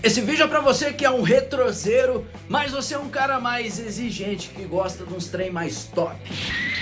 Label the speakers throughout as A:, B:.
A: Esse vídeo é pra você que é um retrozeiro, mas você é um cara mais exigente, que gosta de uns trem mais top.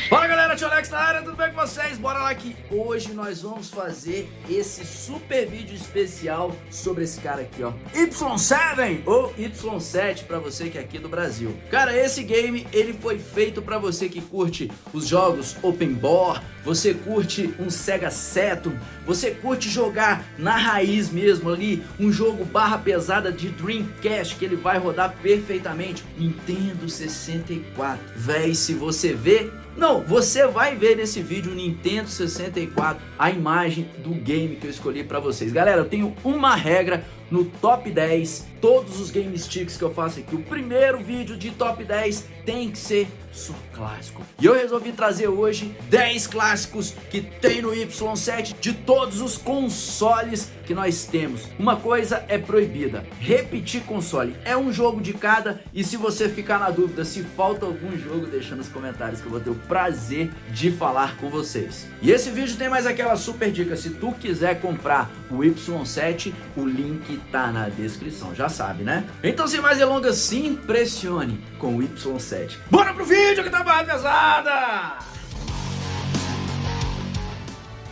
A: Fala galera, tio Alex na área, tudo bem com vocês? Bora lá que hoje nós vamos fazer esse super vídeo especial sobre esse cara aqui, ó, Y7 ou Y7 pra você que é aqui do Brasil. Cara, esse game, ele foi feito pra você que curte os jogos open bore, você curte um Sega Saturn, você curte jogar na raiz mesmo ali, um jogo barra pesada de Dreamcast que ele vai rodar perfeitamente, Nintendo 64. Véi, se você vê... Não, você vai ver nesse vídeo o Nintendo 64, a imagem do game que eu escolhi pra vocês. Galera, eu tenho uma regra no top 10, todos os game sticks que eu faço aqui, o primeiro vídeo de top 10 tem que ser só clássico. E eu resolvi trazer hoje 10 clássicos que tem no Y7 de todos os consoles que nós temos. Uma coisa é proibida, repetir console. É um jogo de cada e se você ficar na dúvida se falta algum jogo, deixa nos comentários que eu vou ter o prazer de falar com vocês. E esse vídeo tem mais aquela super dica, se tu quiser comprar o Y7, o link tá na descrição, já sabe, né? Então sem mais delongas, se impressione com o Y7. Bora pro vídeo que tá barra pesada!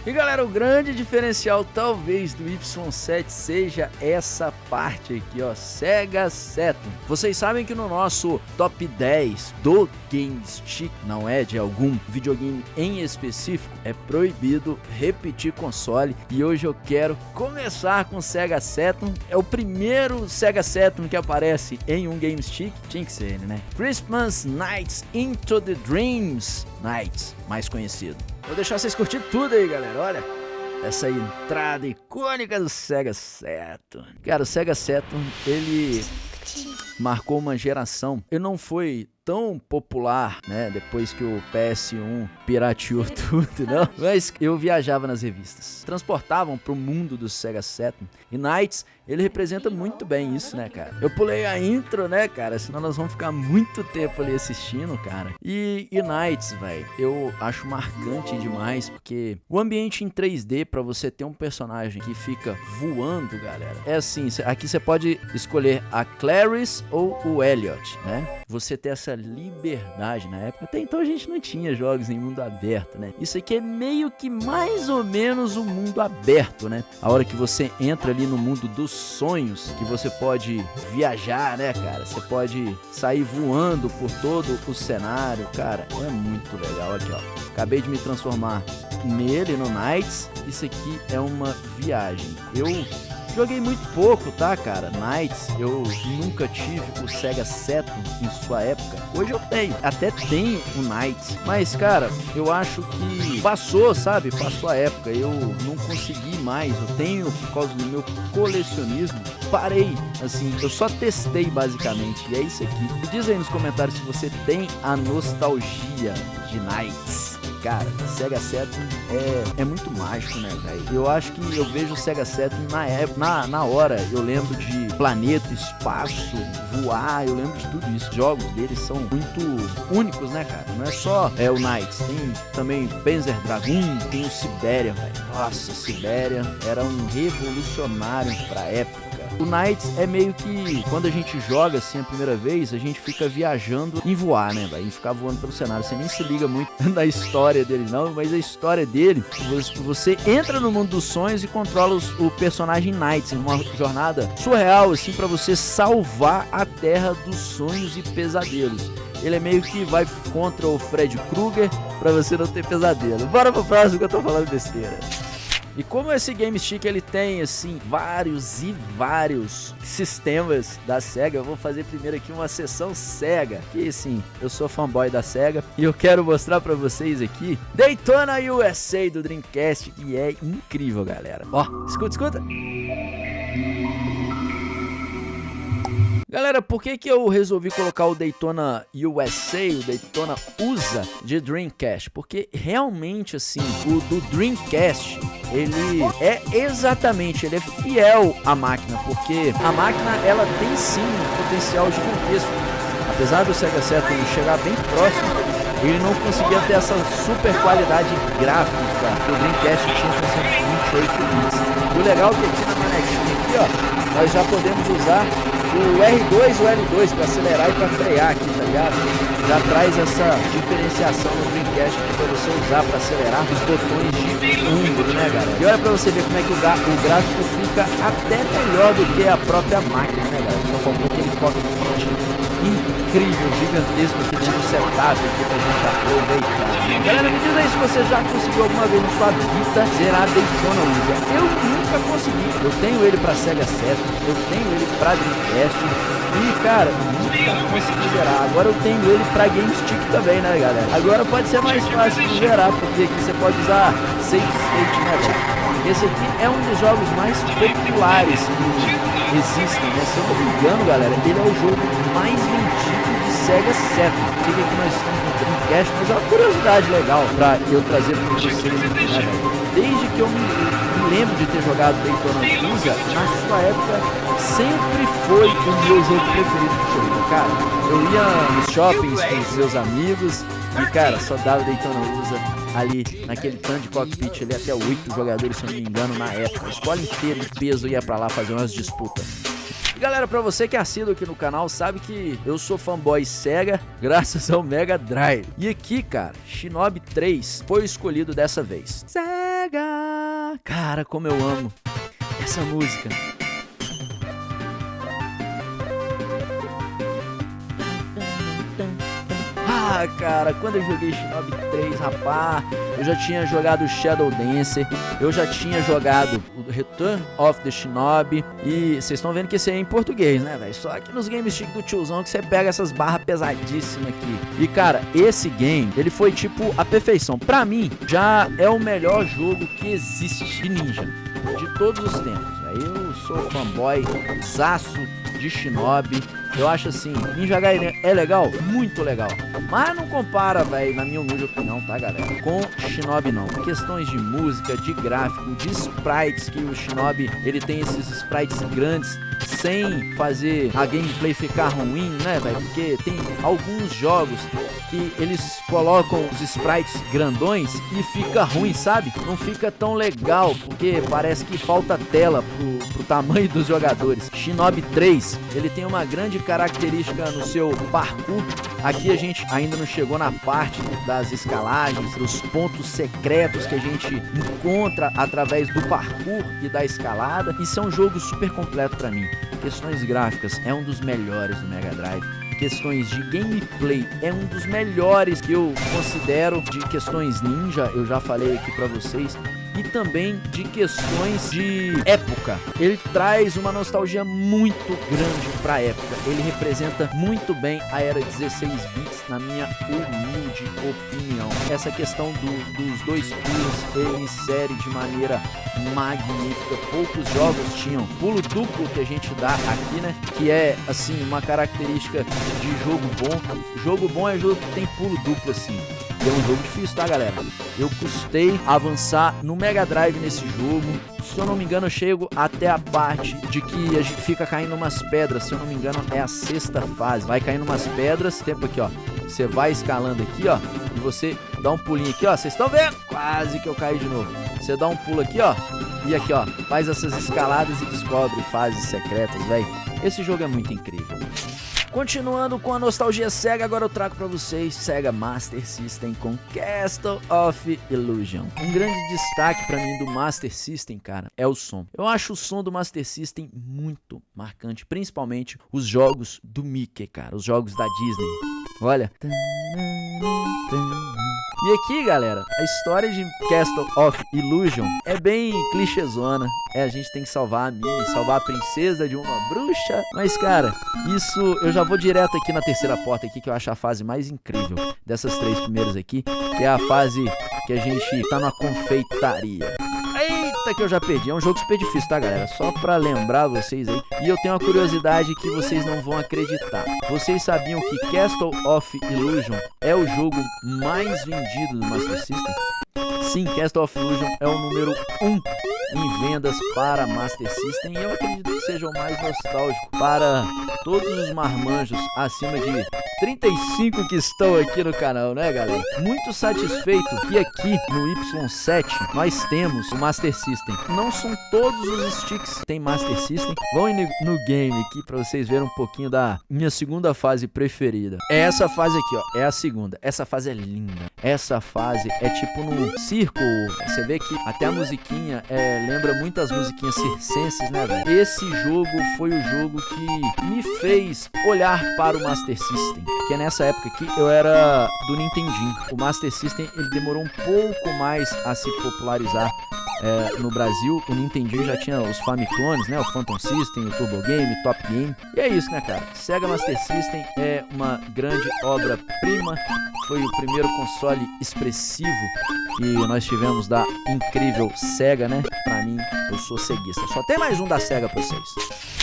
A: E galera, o grande diferencial talvez do Y7 seja essa parte aqui, ó, Sega Saturn. Vocês sabem que no nosso top 10 do Game Stick, não é de algum videogame em específico, é proibido repetir console. E hoje eu quero começar com o Sega Saturn. É o primeiro Sega Saturn que aparece em um Game Stick, tinha que ser ele, né? Christmas Nights Into the Dreams Nights, mais conhecido. Vou deixar vocês curtir tudo aí, galera, olha essa entrada icônica do Sega Saturn. Cara, o Sega Saturn, ele marcou uma geração. Ele não foi tão popular, né, depois que o PS1 pirateou tudo, não. Mas eu viajava nas revistas, transportavam pro mundo do Sega Saturn. E Nights, ele representa muito bem isso, né, cara? Eu pulei a intro, né, cara, senão nós vamos ficar muito tempo ali assistindo, cara. E Nights, velho, eu acho marcante demais, porque o ambiente em 3D pra você ter um personagem que fica voando, galera, é assim, aqui você pode escolher a Clarice ou o Elliot, né? Você ter essa liberdade na época. Até então a gente não tinha jogos em mundo aberto, né? Isso aqui é meio que mais ou menos um mundo aberto, né? A hora que você entra ali no mundo dos sonhos, que você pode viajar, né, cara? Você pode sair voando por todo o cenário, cara. É muito legal. Aqui, ó. Acabei de me transformar nele, no Nights. Isso aqui é uma viagem. Eu joguei muito pouco, tá, cara? Nights, eu nunca tive o Sega Saturn em sua época. Hoje eu tenho, até tenho o Nights. Mas, cara, eu acho que passou, sabe? Passou a época. Eu não consegui mais. Eu tenho, por causa do meu colecionismo, parei. Assim, eu só testei, basicamente. E é isso aqui. Me diz aí nos comentários se você tem a nostalgia de Nights. Cara, Sega Saturn é muito mágico, né, velho? Eu acho que eu vejo o Sega Saturn na hora. Eu lembro de planeta, espaço, voar, eu lembro de tudo isso. Os jogos deles são muito únicos, né, cara? Não é só o Nights, tem também Panzer Dragoon, tem o Sibéria, velho. Nossa, Sibéria era um revolucionário pra época. O Nights é meio que, quando a gente joga assim a primeira vez, a gente fica viajando em voar, né, velho? Em ficar voando pelo cenário. Você nem se liga muito na história dele, não, mas a história dele, você entra no mundo dos sonhos e controla o personagem Nights, uma jornada surreal, assim, pra você salvar a terra dos sonhos e pesadelos. Ele é meio que vai contra o Fred Krueger pra você não ter pesadelo. Bora pro próximo que eu tô falando besteira. E como esse Game Stick ele tem assim vários e vários sistemas da Sega, eu vou fazer primeiro aqui uma sessão Sega. Que sim, eu sou fanboy da Sega e eu quero mostrar pra vocês aqui Daytona USA do Dreamcast, que é incrível, galera. Ó, escuta. Galera, por que eu resolvi colocar o Daytona USA, o Daytona USA de Dreamcast? Porque realmente, assim, o do Dreamcast, ele é fiel à máquina, porque a máquina, ela tem sim um potencial gigantesco. Apesar do Sega Saturn chegar bem próximo, ele não conseguia ter essa super qualidade gráfica que o Dreamcast tinha com 128 bits. O legal é que aqui na manequinha aqui, ó, nós já podemos usar o R2 e o L2 para acelerar e para frear aqui, tá ligado? Já traz essa diferenciação no Dreamcast aqui para você usar para acelerar os botões de ombro, né, galera? E olha para você ver como é que o gráfico fica até melhor do que a própria máquina, né, galera? Só faltou aquele cockpit incrível, gigantesco aqui dentro do setup aqui pra gente aproveitar. Galera, me diz aí se você já conseguiu alguma vez na sua vida zerar Daytona USA. Eu nunca consegui. Eu tenho ele pra Sega Saturn, eu tenho ele pra Dreamcast e, cara, nunca consegui zerar. Agora eu tenho ele pra GameStick também, né, galera? Agora pode ser mais fácil de zerar, porque aqui você pode usar Save State, né, galera? Esse aqui é um dos jogos mais populares que existem, né? Se eu não me engano, galera, ele é o jogo mais vendido de Sega Saturn. Sei que aqui nós estamos no Dreamcast, mas é uma curiosidade legal pra eu trazer pra vocês aqui, né, galera? Desde que eu me lembro de ter jogado Daytona USA, na sua época sempre foi o meu jogo preferido de jogo, cara. Eu ia nos shoppings com os meus amigos e, cara, só dava Daytona USA ali naquele tanto de cockpit ali, até 8 jogadores, se eu não me engano, na época. A escola inteira em peso ia pra lá fazer umas disputas. E galera, pra você que é assíduo aqui no canal, sabe que eu sou fanboy Sega graças ao Mega Drive. E aqui, cara, Shinobi 3 foi o escolhido dessa vez. Sega! Cara, como eu amo essa música. Ah, cara, quando eu joguei Shinobi 3, rapaz, eu já tinha jogado Shadow Dancer, eu já tinha jogado o Return of the Shinobi, e vocês estão vendo que esse aí é em português, né, velho? Só que nos GameStick do tiozão que você pega essas barras pesadíssimas aqui. E, cara, esse game, ele foi tipo a perfeição. Pra mim, já é o melhor jogo que existe de ninja, de todos os tempos, velho. Eu sou fanboy, zaço de Shinobi. Eu acho assim, Ninja Gaiden é legal, muito legal, mas não compara, velho, na minha humilde opinião, tá, galera, com Shinobi não. Questões de música, de gráfico, de sprites, que o Shinobi, ele tem esses sprites grandes, sem fazer a gameplay ficar ruim, né, velho, porque tem alguns jogos que eles colocam os sprites grandões e fica ruim, sabe? Não fica tão legal, porque parece que falta tela pro tamanho dos jogadores. Shinobi 3, ele tem uma grande característica no seu parkour. Aqui a gente ainda não chegou na parte das escalagens, dos pontos secretos que a gente encontra através do parkour e da escalada. Isso é um jogo super completo pra mim. Questões gráficas, é um dos melhores do Mega Drive. Questões de gameplay, é um dos melhores que eu considero. De questões ninja, eu já falei aqui pra vocês. E também de questões de época. Ele traz uma nostalgia muito grande pra época. Ele representa muito bem a era 16 bits, na minha humilde opinião. Essa questão dos dois pulos, ele insere de maneira magnífica. Poucos jogos tinham pulo duplo que a gente dá aqui, né? Que é, assim, uma característica de jogo bom. Jogo bom é jogo que tem pulo duplo, assim. E é um jogo difícil, tá, galera? Eu custei avançar no Mega Drive nesse jogo. Se eu não me engano, eu chego até a parte de que a gente fica caindo umas pedras. Se eu não me engano, é a 6ª fase. Vai caindo umas pedras. Tempo aqui, ó. Você vai escalando aqui, ó. E você dá um pulinho aqui, ó. Vocês estão vendo? Quase que eu caí de novo. Você dá um pulo aqui, ó. E aqui, ó. Faz essas escaladas e descobre fases secretas, velho. Esse jogo é muito incrível. Continuando com a nostalgia Sega, agora eu trago pra vocês Sega Master System com Castle of Illusion. Um grande destaque pra mim do Master System, cara, é o som. Eu acho o som do Master System muito marcante, principalmente os jogos do Mickey, cara, os jogos da Disney. Olha. E aqui, galera, a história de Castle of Illusion é bem clichêzona. A gente tem que salvar a Minnie, salvar a princesa de uma bruxa. Mas, cara, isso eu já vou direto aqui na terceira porta aqui, que eu acho a fase mais incrível dessas 3 primeiras aqui, que é a fase que a gente tá na confeitaria. Eita, que eu já perdi. É um jogo super difícil, tá, galera? Só pra lembrar vocês aí. E eu tenho uma curiosidade que vocês não vão acreditar. Vocês sabiam que Castle of Illusion é o jogo mais vendido do Master System? Sim, Castle of Illusion é o número 1 em vendas para Master System. E eu acredito que seja o mais nostálgico para todos os marmanjos acima de 35 que estão aqui no canal, né, galera? Muito satisfeito que aqui no Y7 nós temos o Master System. Não são todos os sticks que tem Master System. Vão no game aqui pra vocês verem um pouquinho da minha segunda fase preferida. É essa fase aqui, ó. É a segunda. Essa fase é linda. Essa fase é tipo num circo. Você vê que até a musiquinha lembra muitas musiquinhas circenses, né, velho? Esse jogo foi o jogo que me fez olhar para o Master System. Que é nessa época aqui eu era do Nintendinho. O Master System ele demorou um pouco mais a se popularizar no Brasil. O Nintendinho já tinha os Famiclones, né? O Phantom System, o Turbo Game, o Top Game. E é isso, né, cara? Sega Master System é uma grande obra-prima. Foi o primeiro console expressivo que nós tivemos da incrível Sega, né? Pra mim, eu sou ceguista. Só tem mais um da Sega pra vocês.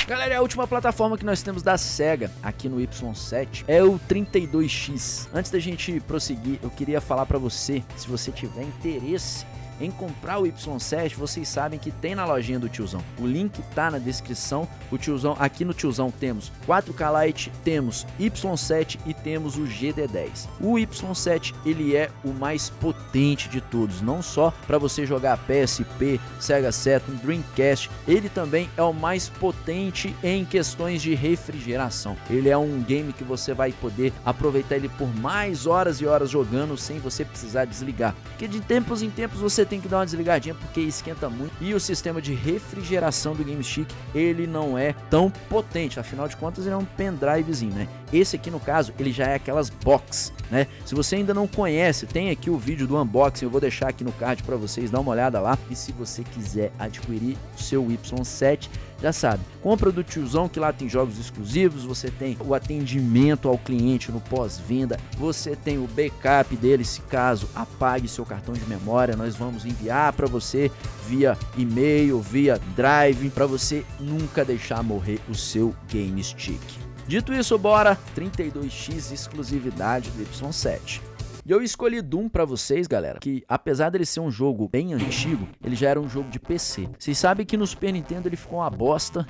A: Galera, a última plataforma que nós temos da Sega aqui no Y7 é o 32X. Antes da gente prosseguir, eu queria falar pra você, se você tiver interesse em comprar o Y7, vocês sabem que tem na lojinha do tiozão. O link tá na descrição. O tiozão, aqui no tiozão temos 4K Lite, temos Y7 e temos o GD10. O Y7 ele é o mais potente de todos, não só para você jogar PSP, Sega Saturn, Dreamcast, ele também é o mais potente em questões de refrigeração. Ele é um game que você vai poder aproveitar ele por mais horas e horas jogando sem você precisar desligar, porque de tempos em tempos você tem que dar uma desligadinha porque esquenta muito. E o sistema de refrigeração do Game Stick ele não é tão potente, afinal de contas ele é um pendrivezinho, né? Esse aqui no caso ele já é aquelas box, né? Se você ainda não conhece, tem aqui o vídeo do unboxing, eu vou deixar aqui no card para vocês, dá uma olhada lá. E se você quiser adquirir o seu Y7, já sabe, compra do tiozão que lá tem jogos exclusivos, você tem o atendimento ao cliente no pós-venda, você tem o backup dele se caso apague seu cartão de memória, nós vamos enviar para você via e-mail, via drive, para você nunca deixar morrer o seu Game Stick. Dito isso, bora 32X exclusividade do Y7. E eu escolhi Doom pra vocês, galera, que apesar dele ser um jogo bem antigo, ele já era um jogo de PC. Vocês sabem que no Super Nintendo ele ficou uma bosta.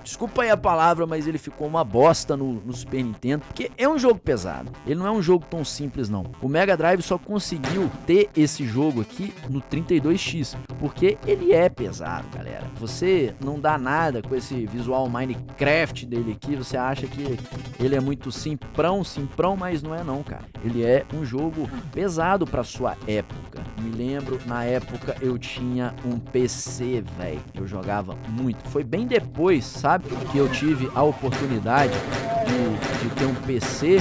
A: Desculpa aí a palavra, mas ele ficou uma bosta no Super Nintendo, porque é um jogo pesado. Ele não é um jogo tão simples, não. O Mega Drive só conseguiu ter esse jogo aqui no 32X, porque ele é pesado, galera. Você não dá nada com esse visual Minecraft dele aqui, você acha que ele é muito simprão, mas não é não, cara. Ele é um jogo pesado pra sua época. Me lembro, na época eu tinha um PC, velho. Eu jogava muito. Foi bem depois, sabe, que eu tive a oportunidade de ter um PC.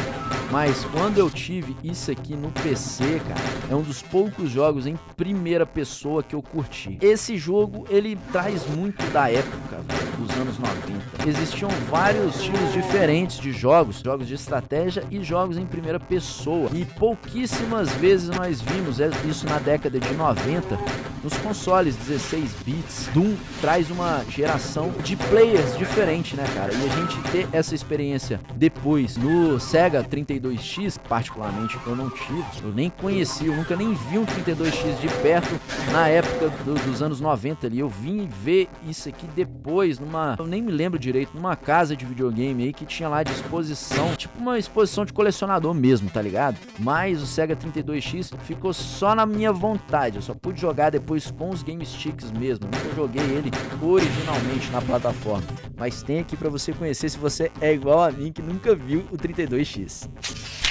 A: Mas quando eu tive isso aqui no PC, cara, é um dos poucos jogos em primeira pessoa que eu curti. Esse jogo, ele traz muito da época, velho, dos anos 90. Existiam vários estilos diferentes de jogos de estratégia e jogos em primeira pessoa. E pouquíssimas vezes nós vimos isso na década de 90 nos consoles 16 bits. Doom traz uma geração de players diferente, né, cara? E a gente ter essa experiência depois no Sega 32X, particularmente eu não tive, eu nem conheci, eu nunca nem vi um 32X de perto na época dos anos 90 ali. Eu vim ver isso aqui depois eu nem me lembro direito, numa casa de videogame aí que tinha lá de exposição, tipo uma exposição de colecionador mesmo, tá ligado? Mas o Sega 32X ficou só na minha vontade, eu só pude jogar depois com os Game Sticks mesmo, eu nunca joguei ele originalmente na plataforma, mas tem aqui pra você conhecer se você é igual a mim que nunca viu o 32X.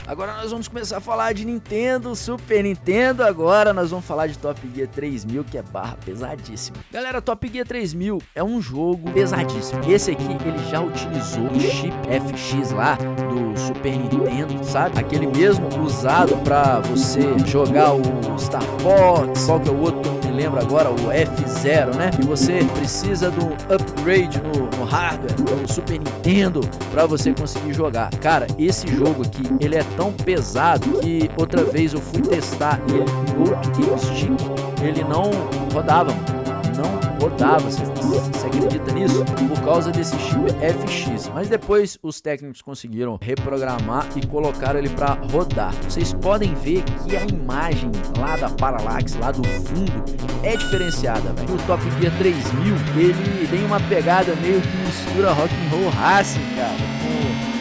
A: Agora nós vamos começar a falar de Nintendo, Super Nintendo. Agora nós vamos falar de Top Gear 3000, que é barra pesadíssimo. Galera, Top Gear 3000 é um jogo pesadíssimo. Esse aqui, ele já utilizou o chip FX lá do Super Nintendo, sabe? Aquele mesmo usado pra você jogar o Star Fox, qual que é o outro que eu não me lembro agora, o F0, né? E você precisa do upgrade no hardware do Super Nintendo pra você conseguir jogar. Cara, esse jogo aqui, ele é tão pesado que outra vez eu fui testar ele em outro Game Stick, ele não rodava, você acredita nisso? Por causa desse chip FX, mas depois os técnicos conseguiram reprogramar e colocaram ele para rodar. Vocês podem ver que a imagem lá da Parallax, lá do fundo, é diferenciada, velho. O Top Gear 3000, ele tem uma pegada meio que mistura Rock'n'Roll Racing, cara,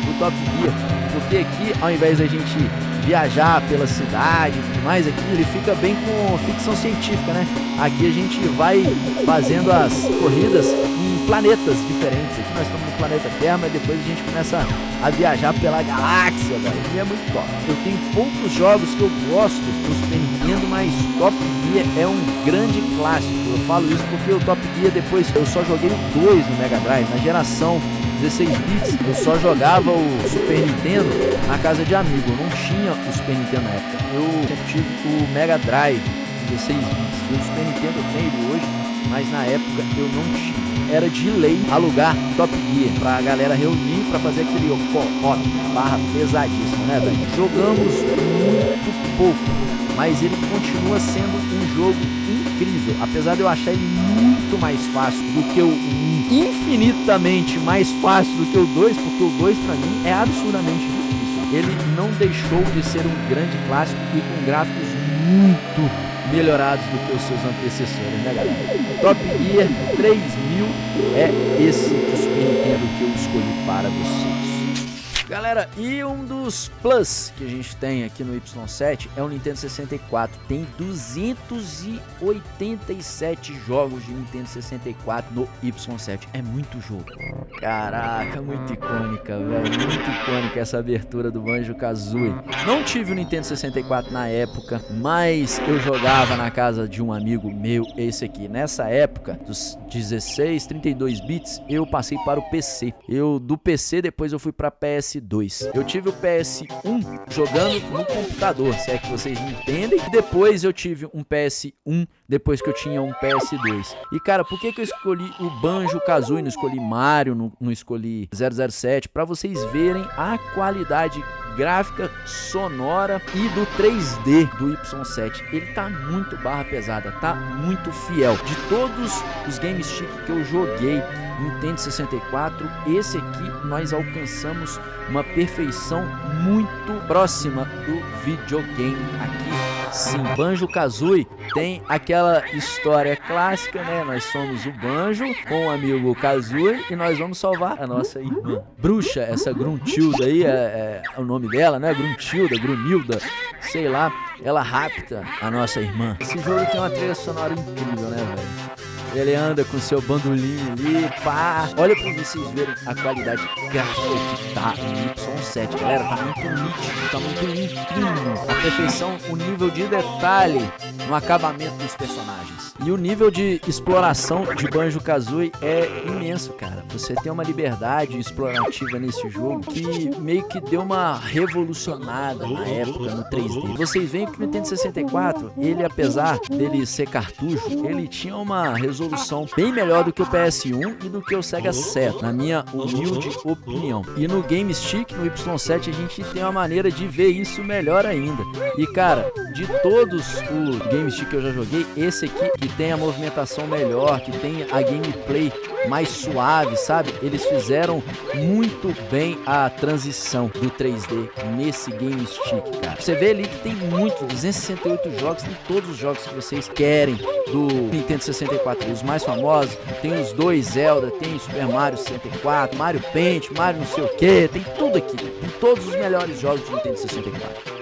A: com o Top Gear, porque aqui, ao invés da gente viajar pela cidade e tudo mais, aqui ele fica bem com ficção científica, né? Aqui a gente vai fazendo as corridas em planetas diferentes. Aqui nós estamos no planeta Terra, mas depois a gente começa a viajar pela galáxia, velho. E é muito top. Eu tenho poucos jogos que eu gosto do Super Nintendo, mas Top Gear é um grande clássico. Eu falo isso porque o Top Gear depois eu só joguei o 2 no Mega Drive, na geração 16 bits, eu só jogava o Super Nintendo na casa de amigo, eu não tinha o Super Nintendo na época, eu sempre tive o Mega Drive 16 bits, e o Super Nintendo eu tenho ele hoje, mas na época eu não tinha. Era de lei alugar Top Gear pra galera reunir pra fazer aquele co-op barra pesadíssimo, né, velho? Jogamos muito pouco, mas ele continua sendo um jogo incrível, apesar de eu achar ele muito mais fácil do que o 1, infinitamente mais fácil do que o 2, porque o 2 pra mim é absurdamente difícil. Ele não deixou de ser um grande clássico e com gráficos muito melhorados do que os seus antecessores, né, galera? Top Gear 3000 é esse do Super Nintendo que eu escolhi para vocês. Galera, e um dos plus que a gente tem aqui no Y7 é o Nintendo 64. Tem 287 jogos de Nintendo 64 no Y7. É muito jogo. Caraca, muito icônica, velho. Muito icônica essa abertura do Banjo-Kazooie. Não tive o Nintendo 64 na época, mas eu jogava na casa de um amigo meu, esse aqui. Nessa época, dos 16, 32 bits, eu passei para o PC. Do PC, depois eu fui para PS2. Eu tive o PS1 jogando no computador, se é que vocês me entendem. E depois eu tive um PS1 depois que eu tinha um PS2. E cara, por que eu escolhi o Banjo-Kazooie, não escolhi Mario, não escolhi 007? Pra vocês verem a qualidade gráfica, sonora e do 3D do Y7. Ele tá muito barra pesada, tá muito fiel. De todos os Game Stick que eu joguei Nintendo 64, esse aqui nós alcançamos uma perfeição muito próxima do videogame aqui. Sim, Banjo-Kazooie tem aquela história clássica, né? Nós somos o Banjo com o amigo Kazooie e nós vamos salvar a nossa irmã bruxa, essa Gruntilda aí, é o nome dela, né? Grunilda, sei lá. Ela rapta a nossa irmã. Esse jogo tem uma trilha sonora incrível, né, velho? Ele anda com seu bandolim ali, pá. Olha pra vocês verem a qualidade gráfica que tá no Y7, galera. Tá muito nítido, tá muito limpinho. A perfeição, o nível de detalhe no acabamento dos personagens. E o nível de exploração de Banjo-Kazooie é imenso, cara. Você tem uma liberdade explorativa nesse jogo que meio que deu uma revolucionada na época no 3D. Vocês veem que o Nintendo 64, ele apesar dele ser cartucho, ele tinha uma resolução bem melhor do que o PS1 e do que o Sega Saturn, na minha humilde opinião. E no Game Stick, no Y7, a gente tem uma maneira de ver isso melhor ainda. E cara, de todos os Game Stick que eu já joguei, esse aqui que tem a movimentação melhor, que tem a gameplay mais suave, sabe? Eles fizeram muito bem a transição do 3D nesse Game Stick, cara. Você vê ali que tem 268 jogos, tem todos os jogos que vocês querem do Nintendo 64. Os mais famosos, tem os dois Zelda, tem Super Mario 64, Mario Paint, Mario não sei o que, tem tudo aqui, tem todos os melhores jogos de Nintendo 64.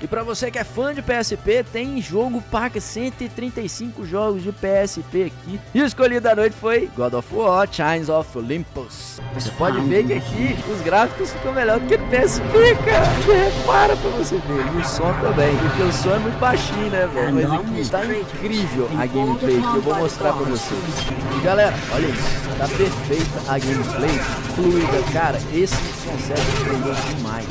A: E pra você que é fã de PSP, tem jogo paga 135 jogos de PSP aqui. E o escolhido da noite foi God of War, Chains of Olympus. Você pode ver que aqui os gráficos ficam melhor do que no PSP, cara. Repara pra você ver. E o som também, porque o som é muito baixinho, né, velho? Mas aqui tá incrível a gameplay que eu vou mostrar pra vocês. E galera, olha isso. Tá perfeita a gameplay, fluida. Cara, esse Y7 aprendeu demais.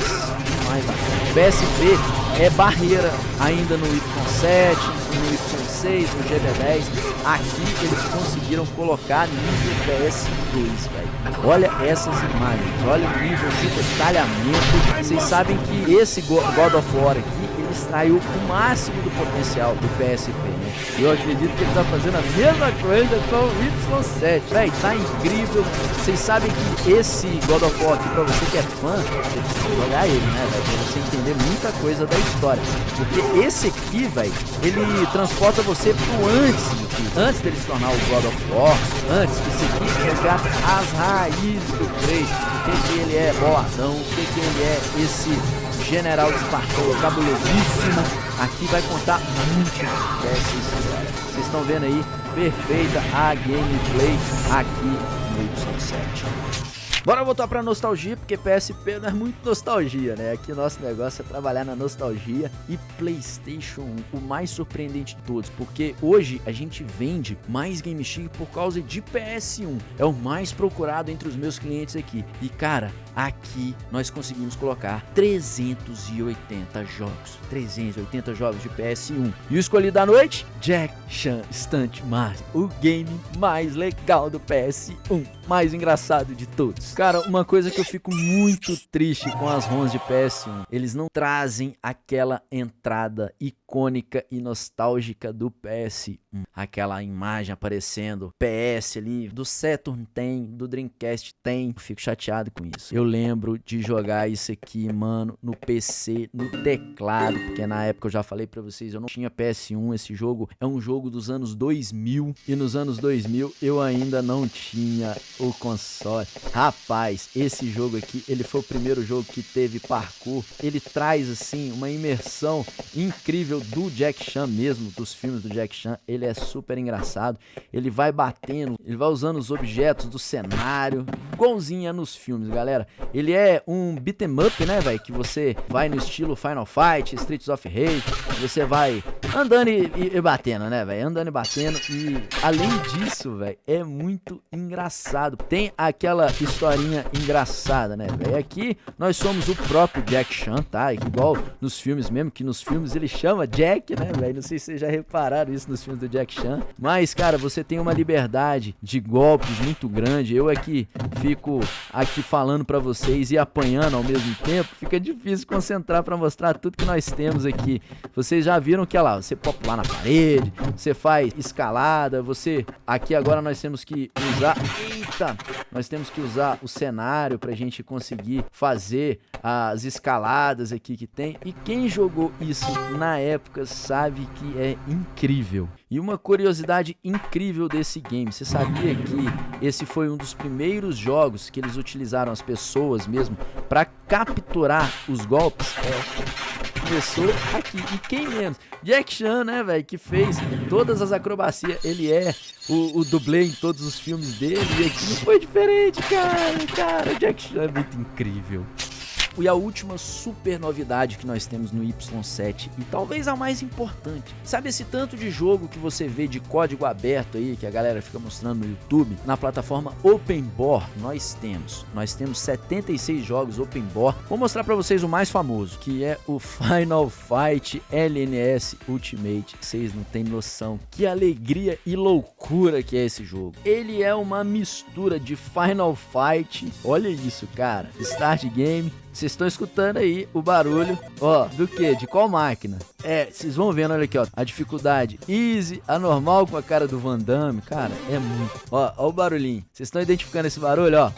A: PSP é barreira ainda no Y7, no Y6, no GB10. Aqui eles conseguiram colocar nível PS2, velho. Olha essas imagens, olha o nível de detalhamento. Vocês sabem que esse God of War aqui, ele ele extraiu o máximo do potencial do PSP, né? E eu acredito que ele tá fazendo a mesma coisa com o Y7. Véi, tá incrível. Vocês sabem que esse God of War aqui, pra você que é fã, você precisa jogar ele, né, velho? Pra você entender muita coisa da história. Porque esse aqui, velho, ele transporta você pro antes dele se tornar o God of War, antes que esse aqui resgata as raízes do 3. O que ele é boladão, o que ele é esse general de espartano cabulosíssimo. Aqui vai contar muito dessa história. Vocês estão vendo aí, perfeita a gameplay aqui no Y7. Bora voltar pra nostalgia, porque PSP não é muito nostalgia, né? Aqui o nosso negócio é trabalhar na nostalgia. E PlayStation 1, o mais surpreendente de todos, porque hoje a gente vende mais Game Chic por causa de PS1. É o mais procurado entre os meus clientes aqui. E cara, aqui nós conseguimos colocar 380 jogos. 380 jogos de PS1. E o escolhido da noite? Jack Chan Stunt Master, o game mais legal do PS1, mais engraçado de todos. Cara, uma coisa que eu fico muito triste com as ROMs de PS1, eles não trazem aquela entrada icônica e nostálgica do PS1. Aquela imagem aparecendo, PS ali, do Saturn tem, do Dreamcast tem. Eu fico chateado com isso. Eu lembro de jogar isso aqui, mano, no PC, no teclado, porque na época eu já falei pra vocês, eu não tinha PS1, esse jogo é um jogo dos anos 2000, e nos anos 2000 eu ainda não tinha o console. Rapaz, esse jogo aqui, ele foi o primeiro jogo que teve parkour, ele traz assim uma imersão incrível do Jack Chan mesmo, dos filmes do Jack Chan. Ele é super engraçado, ele vai batendo, ele vai usando os objetos do cenário, igualzinho nos filmes, galera. Ele é um beat'em up, né, velho, que você vai no estilo Final Fight, Streets of Rage, você vai andando e batendo, né, velho, andando e batendo. E além disso, velho, é muito engraçado, tem aquela historinha engraçada, né, velho. Aqui nós somos o próprio Jack Chan, tá, igual nos filmes mesmo, que nos filmes ele chama Jack, né, velho, não sei se vocês já repararam isso nos filmes do Jack Chan, mas, cara, você tem uma liberdade de golpes muito grande. Eu aqui fico aqui falando pra vocês e apanhando ao mesmo tempo, fica difícil concentrar pra mostrar tudo que nós temos aqui. Vocês já viram que, olha lá, você pode pular na parede, você faz escalada, você... Aqui agora nós temos que usar... Eita! Nós temos que usar o cenário pra gente conseguir fazer as escaladas aqui que tem. E quem jogou isso na época sabe que é incrível. E uma curiosidade incrível desse game, você sabia que esse foi um dos primeiros jogos que eles utilizaram as pessoas mesmo para capturar os golpes? Começou aqui, e quem menos? Jack Chan, né, velho, que fez todas as acrobacias, ele é o dublê em todos os filmes dele, e aqui não foi diferente, cara, Jack Chan é muito incrível. E a última super novidade que nós temos no Y7, e talvez a mais importante, sabe esse tanto de jogo que você vê de código aberto aí, que a galera fica mostrando no YouTube, na plataforma OpenBOR, nós temos 76 jogos OpenBOR. Vou mostrar pra vocês o mais famoso, que é o Final Fight LNS Ultimate. Vocês não têm noção que alegria e loucura que é esse jogo. Ele é uma mistura de Final Fight, olha isso, cara, Start Game. Vocês estão escutando aí o barulho, ó, do que? De qual máquina? Vocês vão vendo, olha aqui, ó, a dificuldade easy, a normal com a cara do Van Damme, cara, é muito. Ó o barulhinho, vocês estão identificando esse barulho, ó?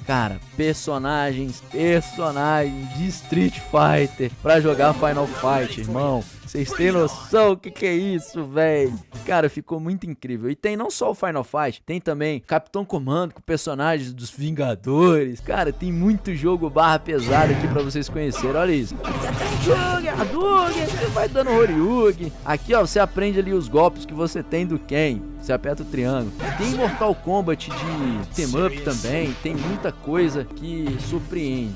A: Cara, personagens de Street Fighter pra jogar Final Fight, irmão. Vocês têm noção o que é isso, velho? Cara, ficou muito incrível. E tem não só o Final Fight, tem também Capitão Comando com personagens dos Vingadores. Cara, tem muito jogo barra pesada aqui pra vocês conhecerem. Olha isso. Você vai dando Horyugi. Aqui, ó, você aprende ali os golpes que você tem do Ken. Você aperta o triângulo. Tem Mortal Kombat de team up também. Tem muita coisa que surpreende.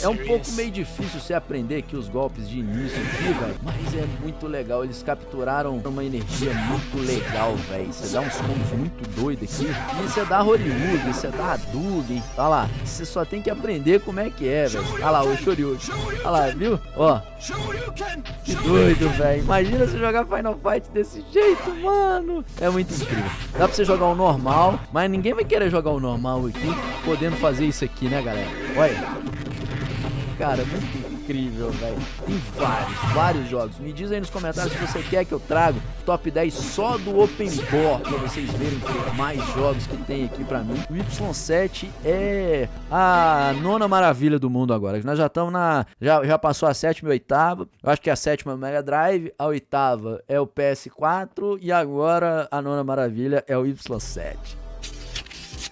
A: É um pouco meio difícil você aprender aqui os golpes de início aqui, velho. Mas é muito legal. Eles capturaram uma energia muito legal, velho. Você dá uns combos muito doidos aqui. E você dá Horyugi, você dá Hadouken. Olha lá. Você só tem que aprender como é que é, velho. Olha lá, o Shoryuken. Olha lá, viu? Ó. Que doido, velho. Imagina você jogar Final Fight desse jeito, mano. É muito incrível. Dá pra você jogar o normal, mas ninguém vai querer jogar o normal aqui, podendo fazer isso aqui, né, galera? Olha. Cara, muito incrível, velho. Tem vários jogos. Me diz aí nos comentários se você quer que eu traga top 10 só do Open Board, pra vocês verem que mais jogos que tem aqui pra mim. O Y7 é a nona maravilha do mundo agora. Nós já estamos já passou a sétima e a oitava. Eu acho que a sétima é o Mega Drive, a oitava é o PS4 e agora a nona maravilha é o Y7.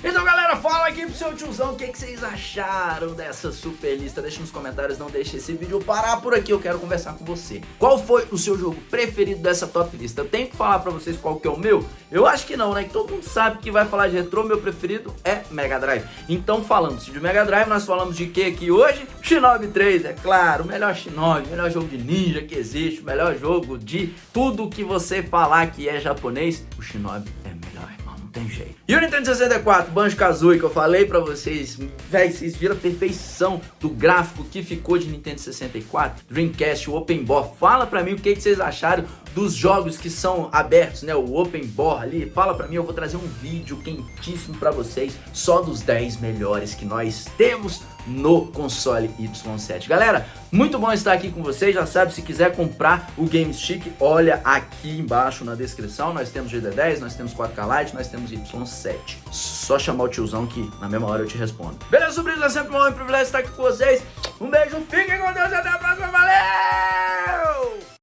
A: Então galera, fala aqui pro seu tiozão o que vocês acharam dessa super lista. Deixa nos comentários, não deixe esse vídeo parar por aqui, eu quero conversar com você. Qual foi o seu jogo preferido dessa top lista? Eu tenho que falar pra vocês qual que é o meu? Eu acho que não, né? Que todo mundo sabe que vai falar de retrô, meu preferido é Mega Drive. Então falando de Mega Drive, nós falamos de que aqui hoje? Shinobi 3, é claro, o melhor Shinobi, o melhor jogo de ninja que existe, o melhor jogo de tudo que você falar que é japonês, o Shinobi é melhor, irmão, não tem jeito. E o Nintendo 64, Banjo-Kazooie, que eu falei pra vocês, velho, vocês viram a perfeição do gráfico que ficou de Nintendo 64, Dreamcast, o Open Board. Fala pra mim o que vocês acharam dos jogos que são abertos, né, o Open Board ali. Fala pra mim, eu vou trazer um vídeo quentíssimo pra vocês, só dos 10 melhores que nós temos no console Y7. Galera, muito bom estar aqui com vocês. Já sabe, se quiser comprar o Game Stick, olha aqui embaixo na descrição. Nós temos GD10, nós temos 4K Lite, nós temos Y7. Só chamar o tiozão que na mesma hora eu te respondo. Beleza, sobrinhos? É sempre um privilégio estar aqui com vocês. Um beijo, fiquem com Deus e até a próxima. Valeu!